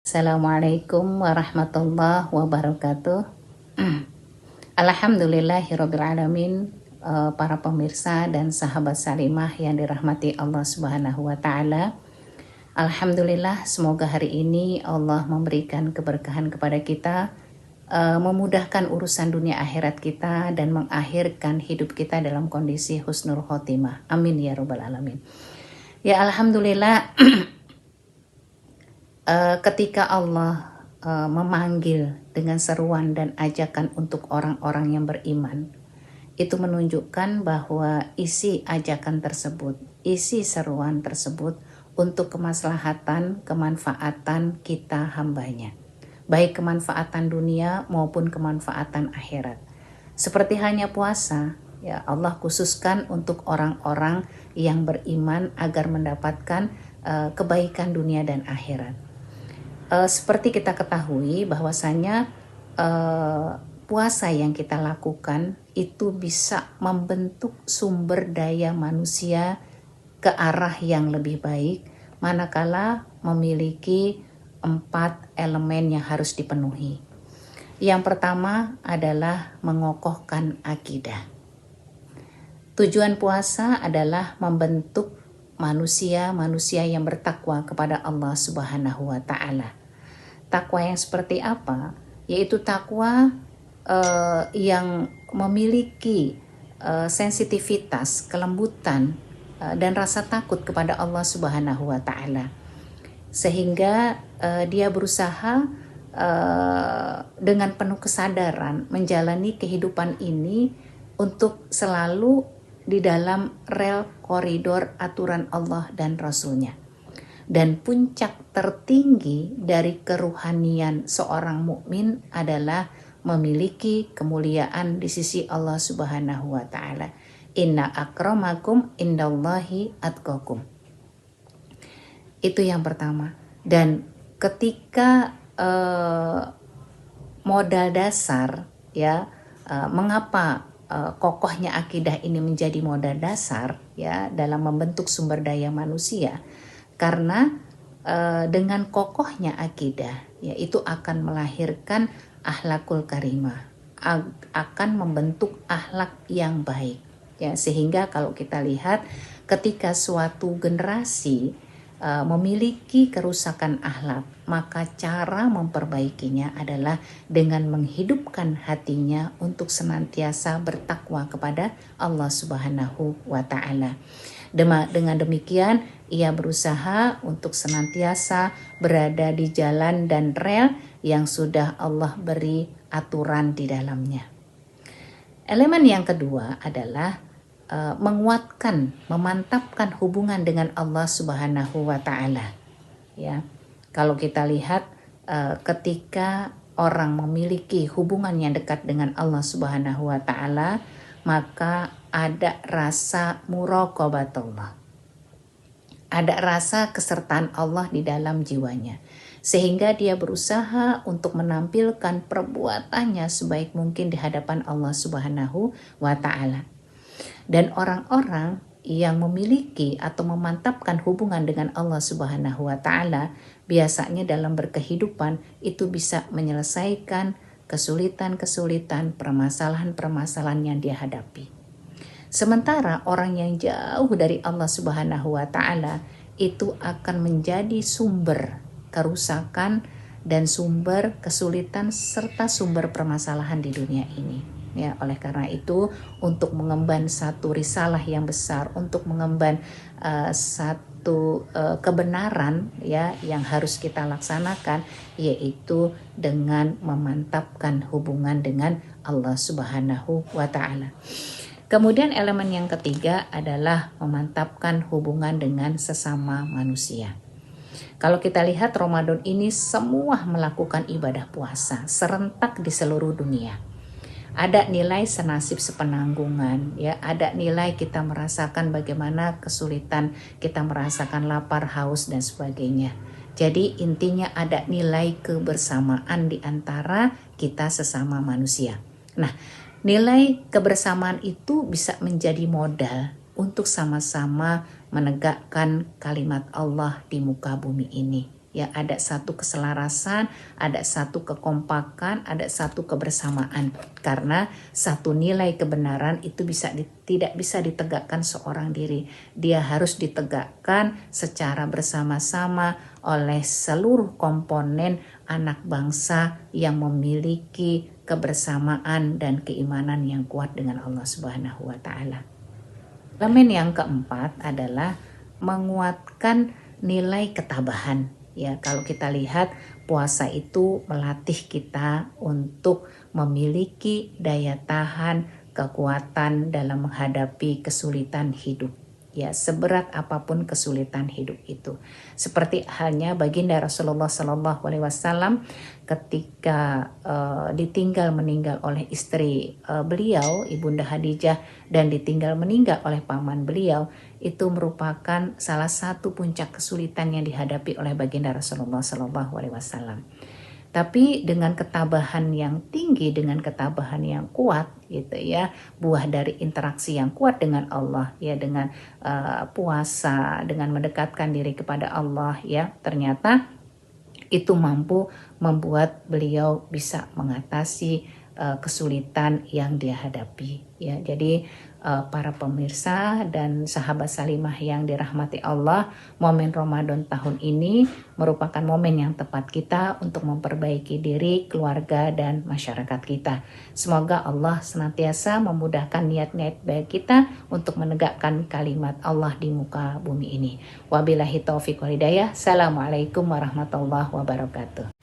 Assalamualaikum warahmatullahi wabarakatuh. Alhamdulillahirrabbilalamin. Para pemirsa dan sahabat salimah yang dirahmati Allah Subhanahu wa Ta'ala. Alhamdulillah, semoga hari ini Allah memberikan keberkahan kepada kita, memudahkan urusan dunia akhirat kita, dan mengakhirkan hidup kita dalam kondisi husnul khotimah. Amin ya rabbal alamin. Ya Alhamdulillah. Ketika Allah memanggil dengan seruan dan ajakan untuk orang-orang yang beriman, itu menunjukkan bahwa isi ajakan tersebut, isi seruan tersebut untuk kemaslahatan, kemanfaatan kita hambanya, baik kemanfaatan dunia maupun kemanfaatan akhirat. Seperti halnya puasa, ya Allah khususkan untuk orang-orang yang beriman agar mendapatkan kebaikan dunia dan akhirat. Seperti kita ketahui bahwasanya puasa yang kita lakukan itu bisa membentuk sumber daya manusia ke arah yang lebih baik, manakala memiliki 4 elemen yang harus dipenuhi. Yang pertama adalah mengokohkan akidah. Tujuan puasa adalah membentuk manusia yang bertakwa kepada Allah Subhanahu wa Ta'ala. Takwa yang seperti apa? Yaitu takwa yang memiliki sensitivitas, kelembutan, dan rasa takut kepada Allah Subhanahu wa Ta'ala. Sehingga dia berusaha dengan penuh kesadaran menjalani kehidupan ini untuk selalu di dalam rel koridor aturan Allah dan Rasul-Nya. Dan puncak tertinggi dari keruhanian seorang mukmin adalah memiliki kemuliaan di sisi Allah Subhanahu wa Ta'ala. Inna akramakum indallahi atqakum. Itu yang pertama. Dan ketika modal dasar, ya, mengapa kokohnya akidah ini menjadi modal dasar, ya, dalam membentuk sumber daya manusia? Karena dengan kokohnya akidah, ya, itu akan melahirkan akhlakul karimah, akan membentuk akhlak yang baik, ya. Sehingga kalau kita lihat ketika suatu generasi memiliki kerusakan akhlak, maka cara memperbaikinya adalah dengan menghidupkan hatinya untuk senantiasa bertakwa kepada Allah Subhanahu wa Ta'ala. Dengan demikian ia berusaha untuk senantiasa berada di jalan dan rel yang sudah Allah beri aturan di dalamnya. Elemen yang kedua adalah menguatkan, memantapkan hubungan dengan Allah Subhanahu wa Ta'ala. Ya, kalau kita lihat ketika orang memiliki hubungan yang dekat dengan Allah Subhanahu wa Ta'ala, maka ada rasa muraqabatullah, ada rasa kesertaan Allah di dalam jiwanya, sehingga dia berusaha untuk menampilkan perbuatannya sebaik mungkin di hadapan Allah Subhanahu wa Ta'ala. Dan orang-orang yang memiliki atau memantapkan hubungan dengan Allah Subhanahu wa Ta'ala biasanya dalam berkehidupan itu bisa menyelesaikan kesulitan-kesulitan, permasalahan-permasalahan yang dia hadapi. Sementara orang yang jauh dari Allah Subhanahu wa Ta'ala itu akan menjadi sumber kerusakan dan sumber kesulitan serta sumber permasalahan di dunia ini. Ya, oleh karena itu untuk mengemban satu risalah yang besar, untuk mengemban satu kebenaran, ya, yang harus kita laksanakan, yaitu dengan memantapkan hubungan dengan Allah Subhanahu wa Ta'ala. Kemudian elemen yang ketiga adalah memantapkan hubungan dengan sesama manusia. Kalau kita lihat Ramadan ini semua melakukan ibadah puasa serentak di seluruh dunia. Ada nilai senasib sepenanggungan, ya, ada nilai kita merasakan bagaimana kesulitan, kita merasakan lapar, haus dan sebagainya. Jadi intinya ada nilai kebersamaan di antara kita sesama manusia. Nah, nilai kebersamaan itu bisa menjadi modal untuk sama-sama menegakkan kalimat Allah di muka bumi ini. ya ada satu keselarasan, ada satu kekompakan, ada satu kebersamaan. Karena satu nilai kebenaran itu tidak bisa ditegakkan seorang diri. Dia harus ditegakkan secara bersama-sama oleh seluruh komponen anak bangsa yang memiliki kebersamaan dan keimanan yang kuat dengan Allah Subhanahu wa taala. Elemen yang keempat adalah menguatkan nilai ketabahan. Ya, kalau kita lihat puasa itu melatih kita untuk memiliki daya tahan, kekuatan dalam menghadapi kesulitan hidup. Ya, seberat apapun kesulitan hidup itu. Seperti halnya baginda Rasulullah SAW ketika ditinggal meninggal oleh istri beliau, Ibunda Khadijah, dan ditinggal meninggal oleh paman beliau, itu merupakan salah satu puncak kesulitan yang dihadapi oleh baginda Rasulullah SAW. Tapi dengan ketabahan yang tinggi, dengan ketabahan yang kuat, gitu ya, buah dari interaksi yang kuat dengan Allah, ya, dengan puasa, dengan mendekatkan diri kepada Allah, ya, ternyata itu mampu membuat beliau bisa mengatasi kesulitan yang dia hadapi, ya. Jadi para pemirsa dan sahabat Salimah yang dirahmati Allah, momen Ramadan tahun ini merupakan momen yang tepat kita untuk memperbaiki diri, keluarga, dan masyarakat kita. Semoga Allah senantiasa memudahkan niat-niat baik kita untuk menegakkan kalimat Allah di muka bumi ini. Wabillahi taufiq wal hidayah. Assalamualaikum warahmatullahi wabarakatuh.